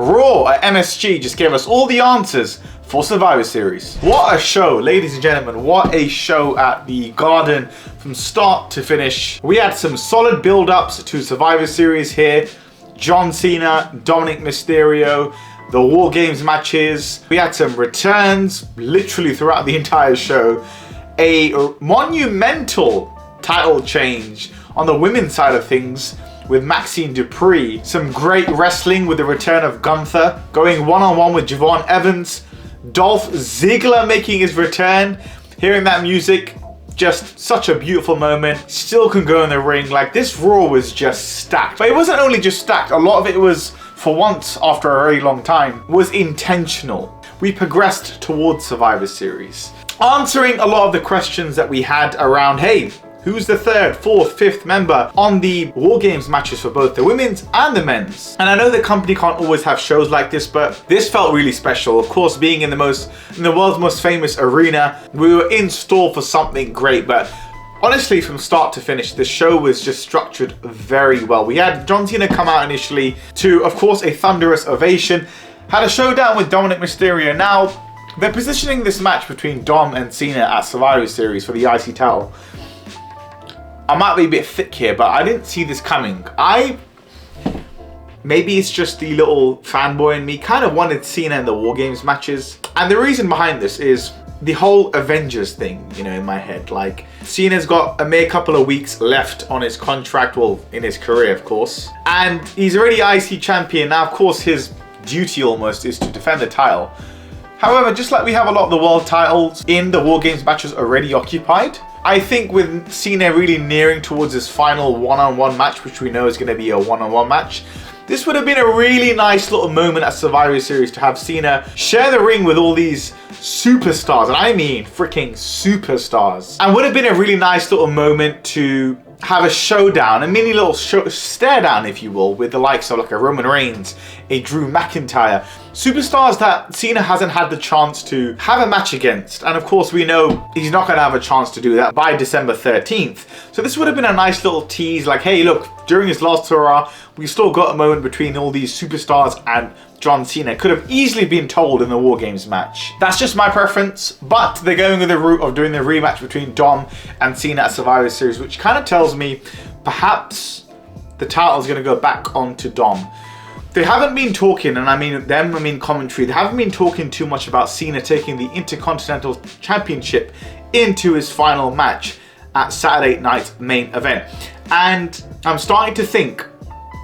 Raw at MSG just gave us all the answers for Survivor Series. What a show, ladies and gentlemen. What a show at the Garden from start to finish. We had some solid build-ups to Survivor Series here. John Cena, Dominic Mysterio, the War Games matches. We had some returns literally throughout the entire show. A monumental title change on the women's side of things with Maxine Dupree. Some great wrestling with the return of Gunther, going one-on-one with Javon Evans. Dolph Ziggler making his return. Hearing that music, just such a beautiful moment. Still can go in the ring. Like, this Raw was just stacked. But it wasn't only just stacked, a lot of it was, for once after a very long time, was intentional. We progressed towards Survivor Series, answering a lot of the questions that we had around, hey, who's the third, fourth, fifth member on the War Games matches for both the women's and the men's? And I know the company can't always have shows like this, but this felt really special. Of course, being in the world's most famous arena, we were in store for something great. But honestly, from start to finish, the show was just structured very well. We had John Cena come out initially to, of course, a thunderous ovation. Had a showdown with Dominic Mysterio. Now, they're positioning this match between Dom and Cena at Survivor Series for the IC title. I might be a bit thick here, but I didn't see this coming. Maybe it's just the little fanboy in me, kind of wanted Cena in the War Games matches. And the reason behind this is the whole Avengers thing, you know, in my head. Like, Cena's got a mere couple of weeks left on his contract, well, in his career, of course. And he's already IC champion. Now, of course, his duty almost is to defend the title. However, just like we have a lot of the world titles in the War Games matches already occupied, I think with Cena really nearing towards his final one-on-one match, which we know is going to be a one-on-one match, this would have been a really nice little moment at Survivor Series to have Cena share the ring with all these superstars, and I mean freaking superstars. And would have been a really nice little moment to have a showdown, a mini little stare down, if you will, with the likes of like a Roman Reigns, a Drew McIntyre, superstars that Cena hasn't had the chance to have a match against. And of course, we know he's not going to have a chance to do that by December 13th. So this would have been a nice little tease, like, hey, look, during his last hurrah, we still got a moment between all these superstars and John Cena. Could have easily been told in the War Games match. That's just my preference, but they're going with the route of doing the rematch between Dom and Cena at Survivor Series, which kind of tells me perhaps the title is going to go back onto Dom. They haven't been talking, and I mean them, I mean commentary, they haven't been talking too much about Cena taking the Intercontinental Championship into his final match at Saturday night's main event. And I'm starting to think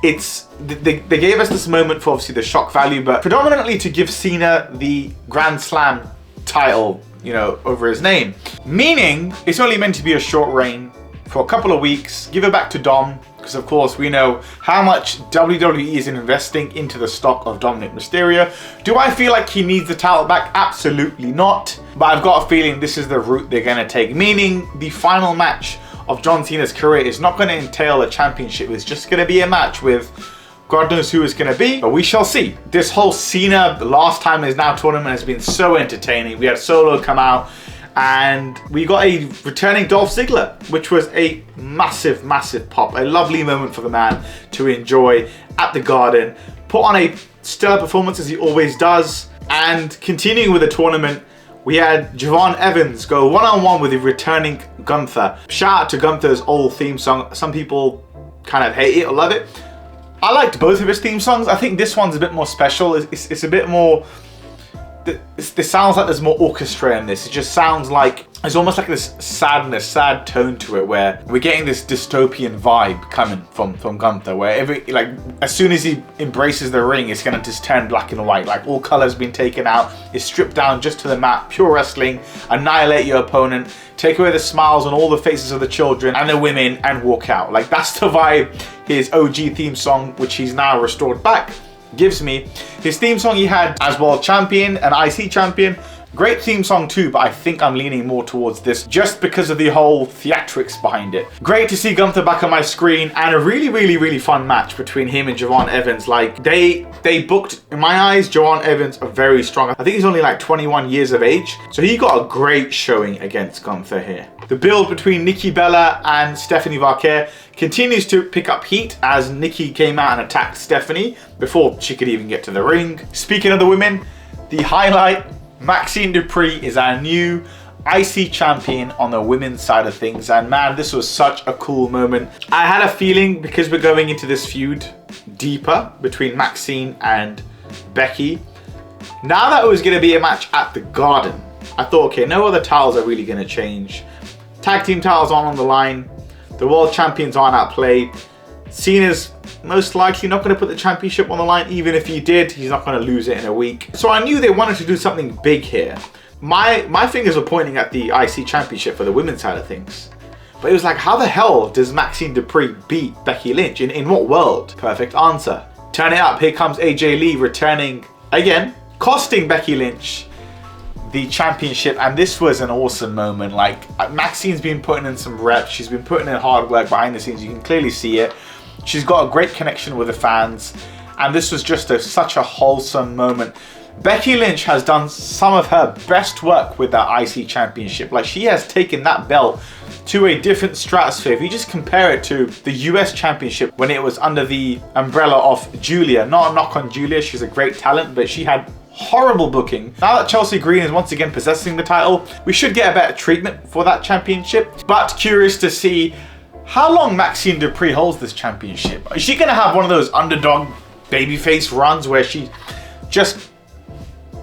they gave us this moment for obviously the shock value, but predominantly to give Cena the Grand Slam title, you know, over his name. Meaning it's only meant to be a short reign for a couple of weeks, give it back to Dom, because of course we know how much WWE is investing into the stock of Dominic Mysterio. Do I feel like he needs the title back? Absolutely not. But I've got a feeling this is the route they're going to take, meaning the final match of John Cena's career is not going to entail a championship. It's just going to be a match with God knows who it's going to be, but we shall see. This whole Cena last time is now tournament has been so entertaining. We had Solo come out and we got a returning Dolph Ziggler, which was a massive, massive pop. A lovely moment for the man to enjoy at the Garden. Put on a stellar performance as he always does. And continuing with the tournament, we had Javon Evans go one-on-one with the returning Gunther. Shout out to Gunther's old theme song. Some people kind of hate it or love it. I liked both of his theme songs. I think this one's a bit more special. It's a bit more... This sounds like there's more orchestra in this. It just sounds like it's almost like this sad tone to it, where we're getting this dystopian vibe coming from Gunther, where as soon as he embraces the ring, it's gonna just turn black and white. Like all colors been taken out, it's stripped down just to the mat, pure wrestling, annihilate your opponent, take away the smiles on all the faces of the children and the women, and walk out. Like that's the vibe his OG theme song, which he's now restored back, gives me. His theme song he had as world champion and IC champion, Great theme song too, but I think I'm leaning more towards this just because of the whole theatrics behind it. Great to see Gunther back on my screen, and a really fun match between him and Javon Evans. Like, they booked, in my eyes, Javon Evans are very strong. I think he's only like 21 years of age, so he got a great showing against Gunther here. The build between Nikki Bella and Stephanie Varquer continues to pick up heat as Nikki came out and attacked Stephanie before she could even get to the ring. Speaking of the women, the highlight, Maxine Dupree is our new IC champion on the women's side of things, and man, this was such a cool moment. I had a feeling, because we're going into this feud deeper between Maxine and Becky, now that it was going to be a match at the Garden, I thought, okay, no other titles are really going to change. Tag team titles aren't on the line, the world champions aren't at play, Cena's most likely not going to put the championship on the line. Even if he did, he's not going to lose it in a week. So I knew they wanted to do something big here. My fingers were pointing at the IC championship for the women's side of things. But it was like, how the hell does Maxine Dupree beat Becky Lynch? In what world? Perfect answer. Turn it up. Here comes AJ Lee returning again, costing Becky Lynch the championship, and this was an awesome moment. Like, Maxine's been putting in some reps, she's been putting in hard work behind the scenes, you can clearly see it. She's got a great connection with the fans, and this was just such a wholesome moment. Becky Lynch has done some of her best work with that IC championship. Like, she has taken that belt to a different stratosphere. If you just compare it to the US championship when it was under the umbrella of Julia, not a knock on Julia, she's a great talent, but she had horrible booking. Now that Chelsea Green is once again possessing the title, we should get a better treatment for that championship. But curious to see how long Maxine Dupree holds this championship. Is she gonna have one of those underdog babyface runs where she just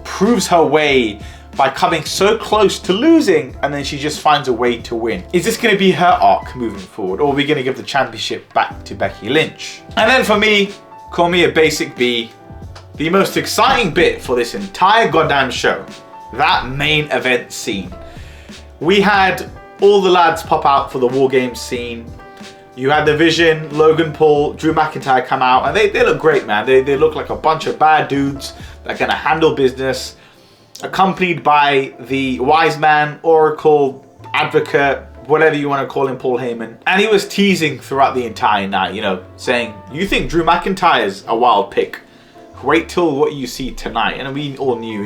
proves her way by coming so close to losing and then she just finds a way to win? Is this gonna be her arc moving forward, or are we gonna give the championship back to Becky Lynch? And then for me, call me a basic B, the most exciting bit for this entire goddamn show, that main event scene. We had all the lads pop out for the War Games scene. You had the Vision, Logan Paul, Drew McIntyre come out, and they look great, man. They look like a bunch of bad dudes that are gonna handle business, accompanied by the wise man, oracle, advocate, whatever you want to call him, Paul Heyman. And he was teasing throughout the entire night, you know, saying, you think Drew McIntyre's a wild pick? Wait till what you see tonight. And we all knew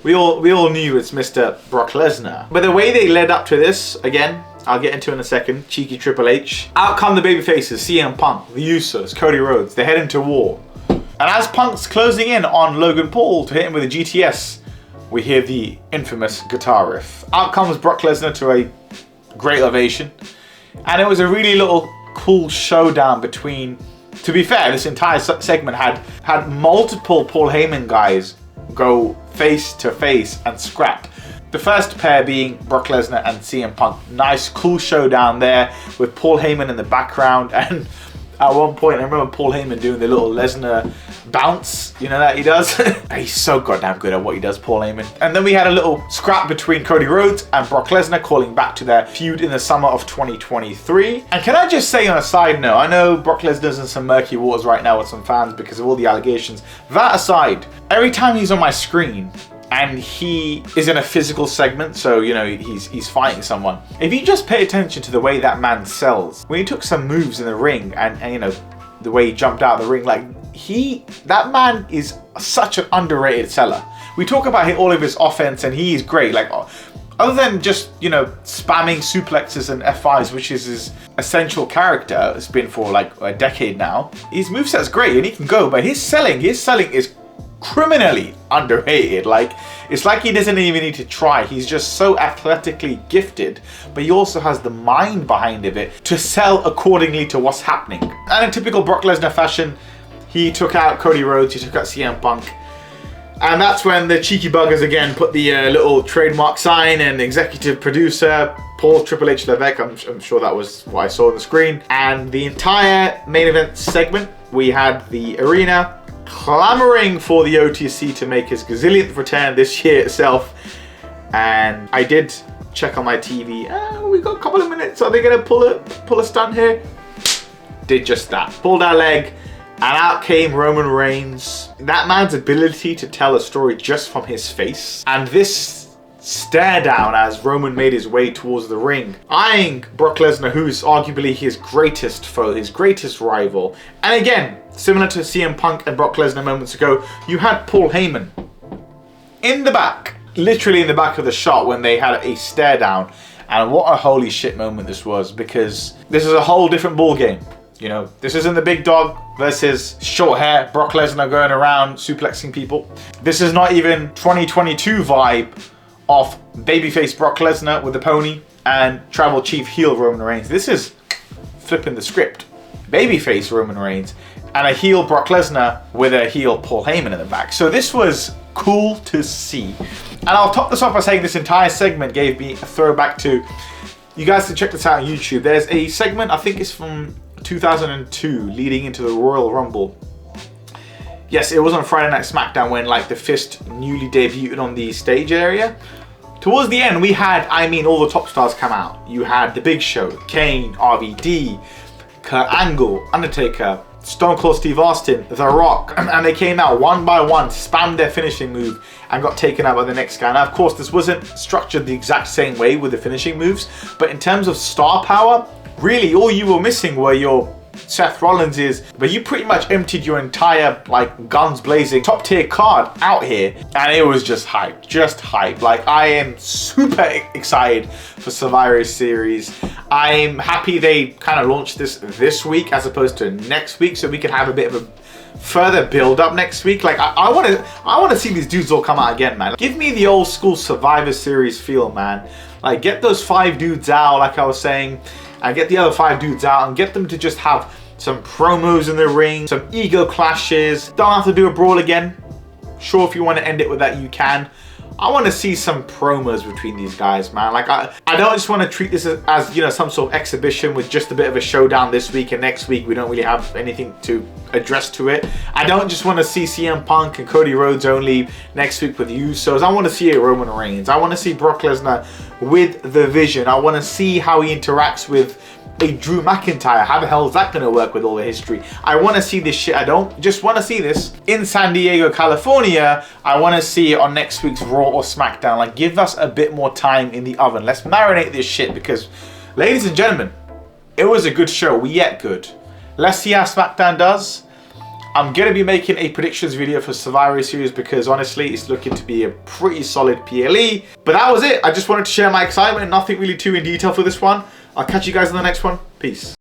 we all knew it's Mr. Brock Lesnar. But the way they led up to this, again, I'll get into in a second, cheeky Triple H. Out come the babyfaces, CM Punk, the Usos, Cody Rhodes. They head into war. And as Punk's closing in on Logan Paul to hit him with a GTS, we hear the infamous guitar riff. Out comes Brock Lesnar to a great ovation. And it was a really little cool showdown between, to be fair, this entire segment had multiple Paul Heyman guys go face to face and scrap. The first pair being Brock Lesnar and CM Punk. Nice, cool showdown there with Paul Heyman in the background. And at one point, I remember Paul Heyman doing the little Lesnar bounce, you know, that he does. He's so goddamn good at what he does, Paul Heyman. And then we had a little scrap between Cody Rhodes and Brock Lesnar, calling back to their feud in the summer of 2023. And can I just say on a side note, I know Brock Lesnar's in some murky waters right now with some fans because of all the allegations. That aside, every time he's on my screen, and he is in a physical segment, so, you know, he's fighting someone. If you just pay attention to the way that man sells, when he took some moves in the ring and you know, the way he jumped out of the ring, like, that man is such an underrated seller. We talk about all of his offense and he is great. Like, other than just, you know, spamming suplexes and F5s, which is his essential character, it's been for like a decade now. His moveset's great and he can go, but his selling is criminally underrated. Like, it's like he doesn't even need to try. He's just so athletically gifted, but he also has the mind behind it to sell accordingly to what's happening. And in typical Brock Lesnar fashion, he took out Cody Rhodes, he took out CM Punk, and that's when the cheeky buggers again put the little trademark sign and executive producer Paul Triple H Levesque. I'm sure that was what I saw on the screen. And the entire main event segment, we had the arena clamoring for the OTC to make his gazillionth return this year itself. And I did check on my TV. We got a couple of minutes. Are they going to pull a stunt here? Did just that. Pulled our leg, and out came Roman Reigns. That man's ability to tell a story just from his face. And this stare down as Roman made his way towards the ring, eyeing Brock Lesnar, who's arguably his greatest foe, his greatest rival. And again, similar to CM Punk and Brock Lesnar moments ago, you had Paul Heyman in the back, literally in the back of the shot when they had a stare down. And what a holy shit moment this was, because this is a whole different ball game. You know, this isn't the big dog versus short hair Brock Lesnar going around suplexing people. This is not even 2022 vibe of babyface Brock Lesnar with the pony and tribal chief heel Roman Reigns. This is flipping the script. Babyface Roman Reigns and a heel Brock Lesnar with a heel Paul Heyman in the back. So this was cool to see. And I'll top this off by saying this entire segment gave me a throwback to, you guys can check this out on YouTube. There's a segment, I think it's from 2002, leading into the Royal Rumble. Yes, it was on Friday Night SmackDown when like the Fist newly debuted on the stage area. Towards the end, we had, I mean, all the top stars come out. You had The Big Show, Kane, RVD, Kurt Angle, Undertaker, Stone Cold Steve Austin, The Rock, and they came out one by one, spammed their finishing move, and got taken out by the next guy. Now, of course, this wasn't structured the exact same way with the finishing moves, but in terms of star power, really all you were missing were your Seth Rollinses, but you pretty much emptied your entire like guns blazing top tier card out here, and it was just hype. Like, I am super excited for Survivor Series. I'm happy they kind of launched this week as opposed to next week, so we can have a bit of a further build up next week. Like, I want to see these dudes all come out again, man. Give me the old school Survivor Series feel, man. Like, get those 5 dudes out, like I was saying, and get the other 5 dudes out and get them to just have some promos in the ring, some ego clashes. Don't have to do a brawl again. Sure, if you want to end it with that, you can. I want to see some promos between these guys, man. Like, I don't just want to treat this as, you know, some sort of exhibition with just a bit of a showdown this week, and next week we don't really have anything to address to it. I don't just want to see CM Punk and Cody Rhodes only next week with you. So I want to see a Roman Reigns. I want to see Brock Lesnar with the Vision. I want to see how he interacts with a Drew McIntyre. How the hell is that going to work with all the history? I want to see this shit. I don't just want to see this in San Diego, California. I want to see it on next week's Raw or SmackDown. Like, give us a bit more time in the oven. Let's marinate this shit, because, ladies and gentlemen, it was a good show. We ate good. Let's see how SmackDown does. I'm going to be making a predictions video for Survivor Series because honestly, it's looking to be a pretty solid PLE. But that was it. I just wanted to share my excitement. Nothing really too in detail for this one. I'll catch you guys in the next one. Peace.